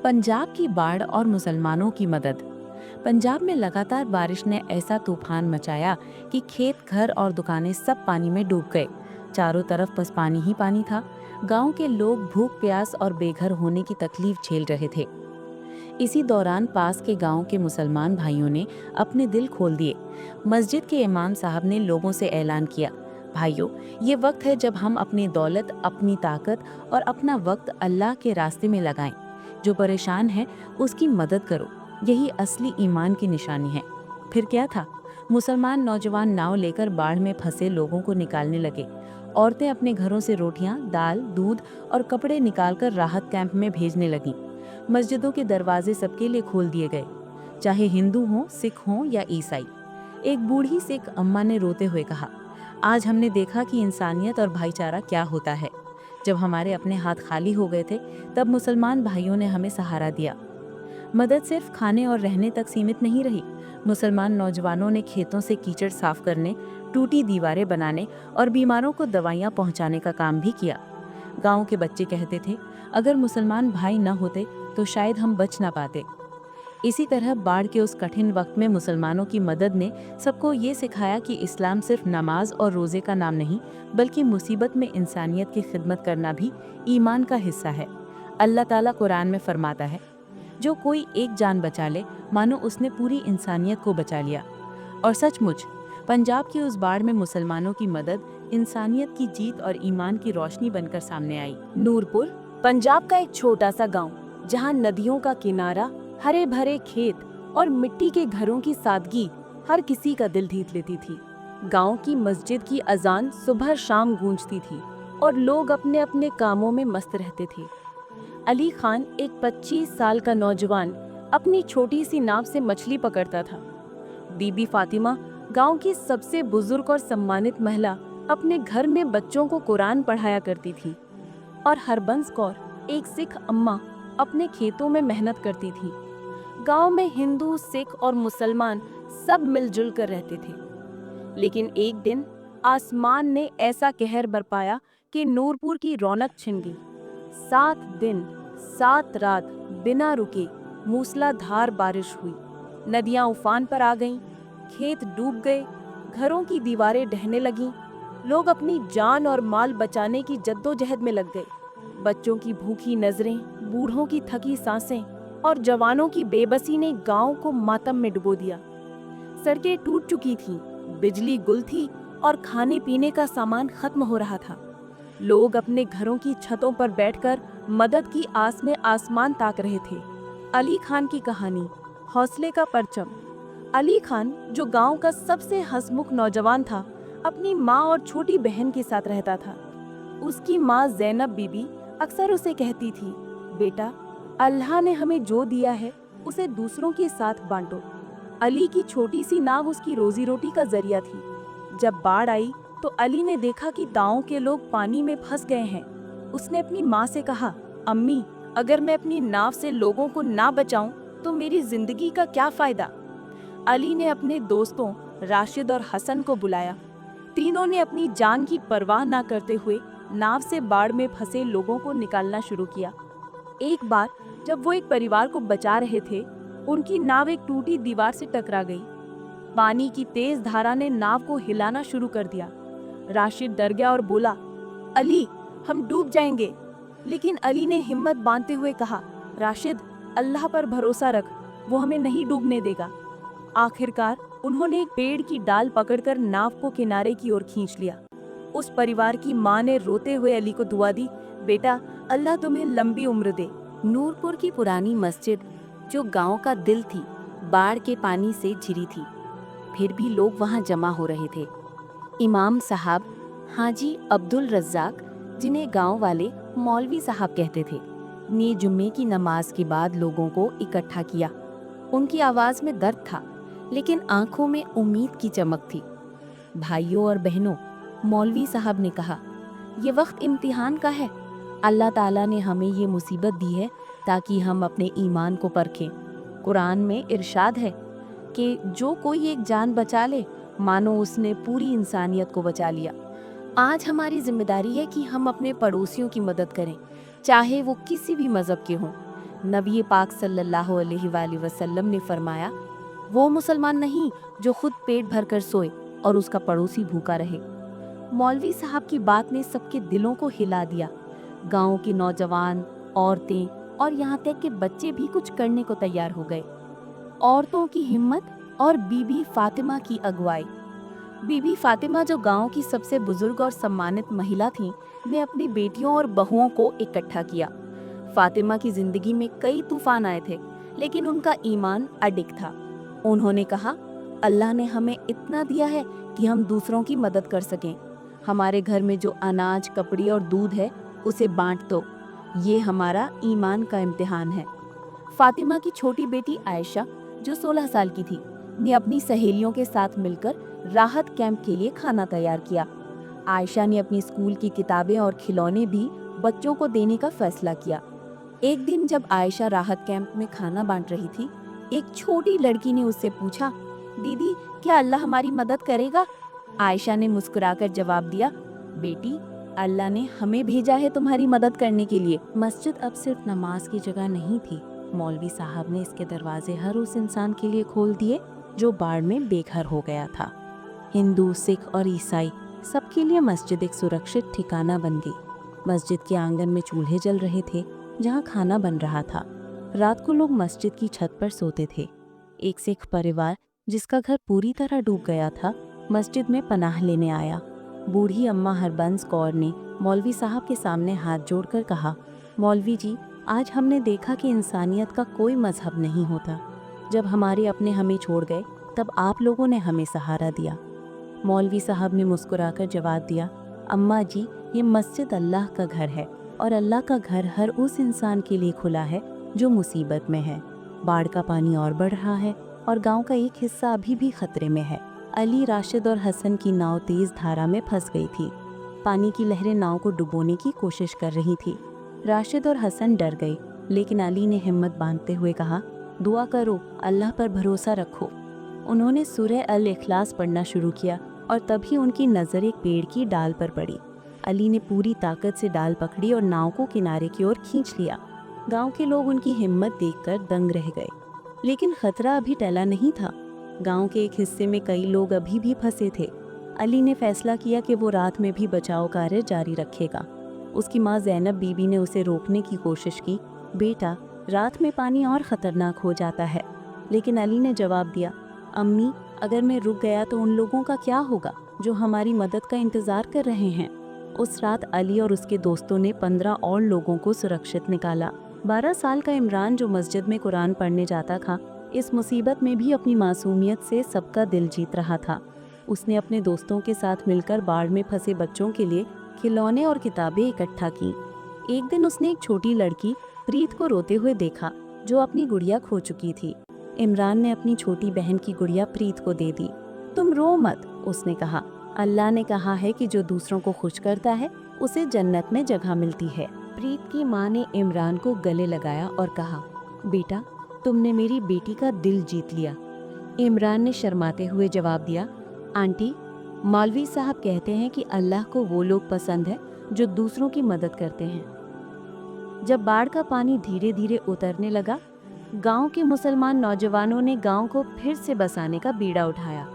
पंजाब की बाढ़ और मुसलमानों की मदद। पंजाब में लगातार बारिश ने ऐसा तूफान मचाया कि खेत, घर और दुकानें सब पानी में डूब गए। चारों तरफ बस पानी ही पानी था। गांव के लोग भूख, प्यास और बेघर होने की तकलीफ झेल रहे थे। इसी दौरान पास के गांव के मुसलमान भाइयों ने अपने दिल खोल दिए। मस्जिद के इमाम साहब ने लोगों से ऐलान किया, भाइयों, ये वक्त है जब हम अपनी दौलत, अपनी ताकत और अपना वक्त अल्लाह के रास्ते में लगाएं। जो परेशान है उसकी मदद करो। यही असली ईमान की निशानी है। फिर क्या था? मुसलमान नौजवान नाव लेकर बाढ़ में फंसे लोगों को निकालने लगे। औरतें अपने घरों से रोटियां, दाल, दूध और कपड़े निकालकर राहत कैंप में भेजने लगीं। मस्जिदों के दरवाजे सबके लिए खोल दिए गए, चाहे हिंदू हों, सिख हों या ईसाई। एक बूढ़ी सिख अम्मा ने रोते हुए कहा, आज हमने देखा कि इंसानियत और भाईचारा क्या होता है। जब हमारे अपने हाथ खाली हो गए थे, तब मुसलमान भाइयों ने हमें सहारा दिया। मदद सिर्फ खाने और रहने तक सीमित नहीं रही। मुसलमान नौजवानों ने खेतों से कीचड़ साफ करने, टूटी दीवारें बनाने और बीमारों को दवाइयाँ पहुँचाने का काम भी किया। गांव के बच्चे कहते थे, अगर मुसलमान भाई न होते तो शायद हम बच ना पाते। इसी तरह बाढ़ के उस कठिन वक्त में मुसलमानों की मदद ने सबको ये सिखाया कि इस्लाम सिर्फ नमाज और रोज़े का नाम नहीं, बल्कि मुसीबत में इंसानियत की खिदमत करना भी ईमान का हिस्सा है। अल्लाह ताला कुरान में फरमाता है, जो कोई एक जान बचा ले, मानो उसने पूरी इंसानियत को बचा लिया। और सचमुच पंजाब की उस बाढ़ में मुसलमानों की मदद इंसानियत की जीत और ईमान की रोशनी बनकर सामने आई। नूरपुर पंजाब का एक छोटा सा गांव, जहां नदियों का किनारा, हरे भरे खेत और मिट्टी के घरों की सादगी हर किसी का दिल जीत लेती थी। गांव की मस्जिद की अजान सुबह शाम गूंजती थी और लोग अपने अपने कामों में मस्त रहते थे। अली खान, एक 25 साल का नौजवान, अपनी छोटी सी नाव से मछली पकड़ता था। बीबी फातिमा, गांव की सबसे बुजुर्ग और सम्मानित महिला, अपने घर में बच्चों को कुरान पढ़ाया करती थी। और हरबंस कौर, एक सिख अम्मा, अपने खेतों में मेहनत करती थी। गांव में हिंदू, सिख और मुसलमान सब मिलजुल कर रहते थे। लेकिन एक दिन आसमान ने ऐसा कहर बरपाया कि नूरपुर की रौनक छिन गई। 7 दिन 7 रात बिना रुके मूसलाधार बारिश हुई। नदियां उफान पर आ गईं, खेत डूब गए, घरों की दीवारें ढहने लगीं। लोग अपनी जान और माल बचाने की जद्दोजहद में लग गए। बच्चों की भूखी नजरें, बूढ़ों की थकी सांसें और जवानों की बेबसी ने गांव को मातम में डुबो दिया। सड़कें टूट चुकी थीं, बिजली गुल थी और खाने पीने का सामान खत्म हो रहा था। लोग अपने घरों की छतों पर बैठकर मदद की आस में आसमान ताक रहे थे। अली खान की कहानी, हौसले का परचम। अली खान, जो गांव का सबसे हंसमुख नौजवान था, अपनी माँ और छोटी बहन के साथ रहता था। उसकी माँ ज़ैनब बीबी अक्सर उसे कहती थी, बेटा, अल्लाह ने हमें जो दिया है उसे दूसरों के साथ बांटो। अली की छोटी सी नाव उसकी रोजी रोटी का जरिया थी। जब बाढ़ आई तो अली ने देखा कि गांव के लोग पानी में फंस गए हैं। उसने अपनी माँ से कहा, अम्मी, अगर मैं अपनी नाव से लोगों को ना बचाऊं तो मेरी जिंदगी का क्या फायदा। अली ने अपने दोस्तों राशिद और हसन को बुलाया। तीनों ने अपनी जान की परवाह ना करते हुए नाव से बाढ़ में फंसे लोगों को निकालना शुरू किया। एक बार जब वो एक परिवार को बचा रहे थे, उनकी नाव एक टूटी दीवार से टकरा गई। पानी की तेज धारा ने नाव को हिलाना शुरू कर दिया। राशिद डर गया और बोला, अली, हम डूब जाएंगे। लेकिन अली ने हिम्मत बांधते हुए कहा, राशिद, अल्लाह पर भरोसा रख, वो हमें नहीं डूबने देगा। आखिरकार उन्होंने एक पेड़ की डाल पकड़कर नाव को किनारे की ओर खींच लिया। उस परिवार की माँ ने रोते हुए अली को दुआ दी, बेटा, अल्लाह तुम्हें लंबी उम्र दे। नूरपुर की पुरानी मस्जिद, जो गांव का दिल थी, बाढ़ के पानी से घिरी थी। फिर भी लोग वहां जमा हो रहे थे। इमाम साहब हाजी अब्दुल रज्जाक, जिन्हें गांव वाले मौलवी साहब कहते थे, ने जुम्मे की नमाज के बाद लोगों को इकट्ठा किया। उनकी आवाज़ में दर्द था, लेकिन आंखों में उम्मीद की चमक थी। भाइयों और बहनों, मौलवी साहब ने कहा, ये वक्त इम्तिहान का है। अल्लाह ताला ने हमें ये मुसीबत दी है ताकि हम अपने ईमान को परखें। कुरान में इरशाद है कि जो कोई एक जान बचा ले, मानो उसने पूरी इंसानियत को बचा लिया। आज हमारी जिम्मेदारी है कि हम अपने पड़ोसियों की मदद करें, चाहे वो किसी भी मज़हब के हों। नबी पाक सल्लल्लाहु अलैहि वसल्लम ने फरमाया, वो मुसलमान नहीं जो खुद पेट भर कर सोए और उसका पड़ोसी भूखा रहे। मौलवी साहब की बात ने सबके दिलों को हिला दिया। गांव के नौजवान, औरतें और यहाँ तक के बच्चे भी कुछ करने को तैयार हो गए। औरतों की हिम्मत और बीबी फातिमा की अगुवाई। बीबी फातिमा, जो गांव की सबसे बुजुर्ग और सम्मानित महिला थीं, ने अपनी बेटियों और बहुओं को इकट्ठा किया। फातिमा की जिंदगी में कई तूफान आए थे, लेकिन उनका ईमान अडिग था। उन्होंने कहा, अल्लाह ने हमें इतना दिया है कि हम दूसरों की मदद कर सकें। हमारे घर में जो अनाज, कपड़े और दूध है, उसे बांट दो। ये हमारा ईमान का इम्तिहान है। फातिमा की छोटी बेटी आयशा, जो 16 साल की थी, ने अपनी सहेलियों के साथ मिलकर राहत कैंप के लिए खाना तैयार किया। आयशा ने अपनी स्कूल की किताबें और खिलौने भी बच्चों को देने का फैसला किया। एक दिन जब आयशा राहत कैंप में खाना बांट रही थी, एक छोटी लड़की ने उससे पूछा, दीदी, क्या अल्लाह हमारी मदद करेगा? आयशा ने मुस्कुराकर जवाब दिया, बेटी, अल्लाह ने हमें भेजा है तुम्हारी मदद करने के लिए। मस्जिद अब सिर्फ नमाज की जगह नहीं थी। मौलवी साहब ने इसके दरवाजे हर उस इंसान के लिए खोल दिए जो बाढ़ में बेघर हो गया था। हिंदू, सिख और ईसाई, सबके लिए मस्जिद एक सुरक्षित ठिकाना बन गई। मस्जिद के आंगन में चूल्हे जल रहे थे जहां खाना बन रहा था। रात को लोग मस्जिद की छत पर सोते थे। एक सिख परिवार, जिसका घर पूरी तरह डूब गया था, मस्जिद में पनाह लेने आया। बूढ़ी अम्मा हरबंस कौर ने मौलवी साहब के सामने हाथ जोड़कर कहा, मौलवी जी, आज हमने देखा कि इंसानियत का कोई मजहब नहीं होता। जब हमारे अपने हमें छोड़ गए, तब आप लोगों ने हमें सहारा दिया। मौलवी साहब ने मुस्कुराकर जवाब दिया, अम्मा जी, ये मस्जिद अल्लाह का घर है और अल्लाह का घर हर उस इंसान के लिए खुला है जो मुसीबत में है। बाढ़ का पानी और बढ़ रहा है और गांव का एक हिस्सा अभी भी खतरे में है। अली, राशिद और हसन की नाव तेज धारा में फंस गई थी। पानी की लहरें नाव को डुबोने की कोशिश कर रही थी। राशिद और हसन डर गए, लेकिन अली ने हिम्मत बांधते हुए कहा, दुआ करो, अल्लाह पर भरोसा रखो। उन्होंने सूरह अल इखलास पढ़ना शुरू किया और तभी उनकी नज़र एक पेड़ की डाल पर पड़ी। अली ने पूरी ताकत से डाल पकड़ी और नाव को किनारे की ओर खींच लिया। गांव के लोग उनकी हिम्मत देखकर दंग रह गए, लेकिन खतरा अभी टला नहीं था। गांव के एक हिस्से में कई लोग अभी भी फंसे थे। अली ने फैसला किया कि वो रात में भी बचाव कार्य जारी रखेगा। उसकी माँ ज़ैनब बीबी ने उसे रोकने की कोशिश की, बेटा, रात में पानी और ख़तरनाक हो जाता है। लेकिन अली ने जवाब दिया, अम्मी, अगर मैं रुक गया तो उन लोगों का क्या होगा जो हमारी मदद का इंतज़ार कर रहे हैं। उस रात अली और उसके दोस्तों ने 15 और लोगों को सुरक्षित निकाला। 12 साल का इमरान, जो मस्जिद में कुरान पढ़ने जाता था, इस मुसीबत में भी अपनी मासूमियत से सबका दिल जीत रहा था। उसने अपने दोस्तों के साथ मिलकर बाढ़ में फंसे बच्चों के लिए खिलौने और किताबें इकट्ठा की। एक दिन उसने एक छोटी लड़की प्रीत को रोते हुए देखा, जो अपनी गुड़िया खो चुकी थी। इमरान ने अपनी छोटी बहन की गुड़िया प्रीत को दे दी। तुम रो मत, उसने कहा, अल्लाह ने कहा है कि जो दूसरों को खुश करता है उसे जन्नत में जगह मिलती है। प्रीत की माँ ने इमरान को गले लगाया और कहा, बेटा, तुमने मेरी बेटी का दिल जीत लिया। इमरान ने शर्माते हुए जवाब दिया, आंटी, मौलवी साहब कहते हैं कि अल्लाह को वो लोग पसंद है जो दूसरों की मदद करते हैं। जब बाढ़ का पानी धीरे धीरे उतरने लगा, गांव के मुसलमान नौजवानों ने गांव को फिर से बसाने का बीड़ा उठाया।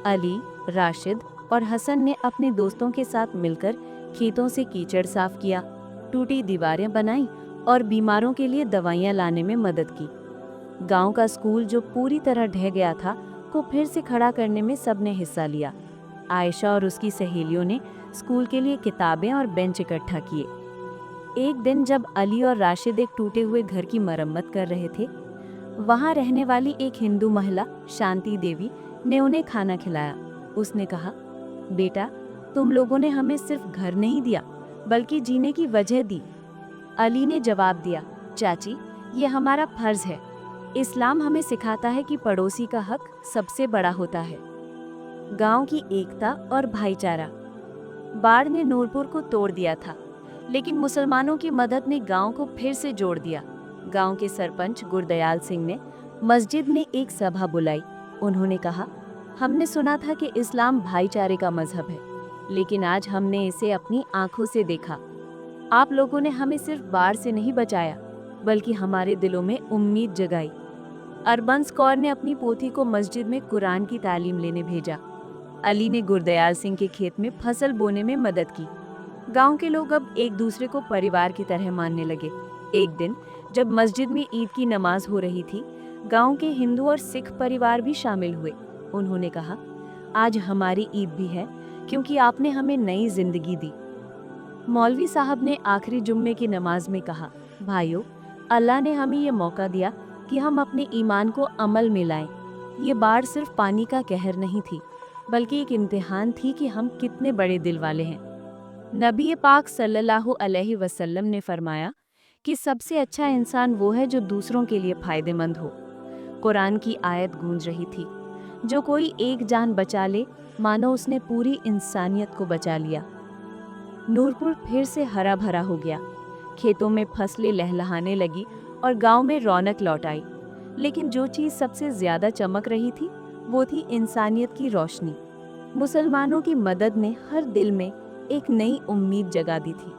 अली, राशिद और हसन ने अपने दोस्तों के साथ मिलकर खेतों से कीचड़ साफ किया, टूटी दीवारें बनाई और बीमारों के लिए दवाइयां लाने में मदद की। गांव का स्कूल, जो पूरी तरह ढह गया था, को फिर से खड़ा करने में सबने हिस्सा लिया। आयशा और उसकी सहेलियों ने स्कूल के लिए किताबें और बेंच इकट्ठा किए। एक दिन जब अली और राशिद एक टूटे हुए घर की मरम्मत कर रहे थे, वहां रहने वाली एक हिंदू महिला, शांति देवी, ने उन्हें खाना खिलाया। उसने कहा, बेटा, तुम लोगों ने हमें सिर्फ घर नहीं दिया, बल्कि जीने की वजह दी। अली ने जवाब दिया, चाची, ये हमारा फर्ज है। इस्लाम हमें सिखाता है कि पड़ोसी का हक सबसे बड़ा होता है। गांव की एकता और भाईचारा। बाढ़ ने नूरपुर को तोड़ दिया था, लेकिन मुसलमानों की मदद ने गांव को फिर से जोड़ दिया। गांव के सरपंच गुरदयाल सिंह ने मस्जिद में एक सभा बुलाई। उन्होंने कहा, हमने सुना था कि इस्लाम भाईचारे का मजहब है, लेकिन आज हमने इसे अपनी आंखों से देखा। आप लोगों ने हमें सिर्फ बाढ़ से नहीं बचाया, बल्कि हमारे दिलों में उम्मीद जगाई। अरबंस कौर ने अपनी पोती को मस्जिद में कुरान की तालीम लेने भेजा। अली ने गुरदयाल सिंह के खेत में फसल बोने में मदद की। गांव के लोग अब एक दूसरे को परिवार की तरह मानने लगे। एक दिन जब मस्जिद में ईद की नमाज हो रही थी, गांव के हिंदू और सिख परिवार भी शामिल हुए। उन्होंने कहा, आज हमारी ईद भी है क्योंकि आपने हमें नई जिंदगी दी। मौलवी साहब ने आखिरी जुम्मे की नमाज में कहा, भाइयों, अल्लाह ने हमें ये मौका दिया कि हम अपने ईमान को अमल में लाएं। ये बाढ़ सिर्फ पानी का कहर नहीं थी, बल्कि एक इम्तिहान थी कि हम कितने बड़े दिल वाले हैं। नबी पाक सल्लल्लाहु अलैहि वसल्लम ने फरमाया कि सबसे अच्छा इंसान वो है जो दूसरों के लिए फायदेमंद हो। कुरान की आयत गूंज रही थी, जो कोई एक जान बचा ले, मानो उसने पूरी इंसानियत को बचा लिया। नूरपुर फिर से हरा भरा हो गया। खेतों में फसलें लहलहाने लगी और गांव में रौनक लौट आई। लेकिन जो चीज सबसे ज्यादा चमक रही थी, वो थी इंसानियत की रोशनी। मुसलमानों की मदद ने हर दिल में एक नई उम्मीद जगा दी थी।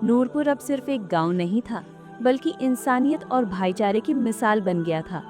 नूरपुर अब सिर्फ एक गांव नहीं था, बल्कि इंसानियत और भाईचारे की मिसाल बन गया था।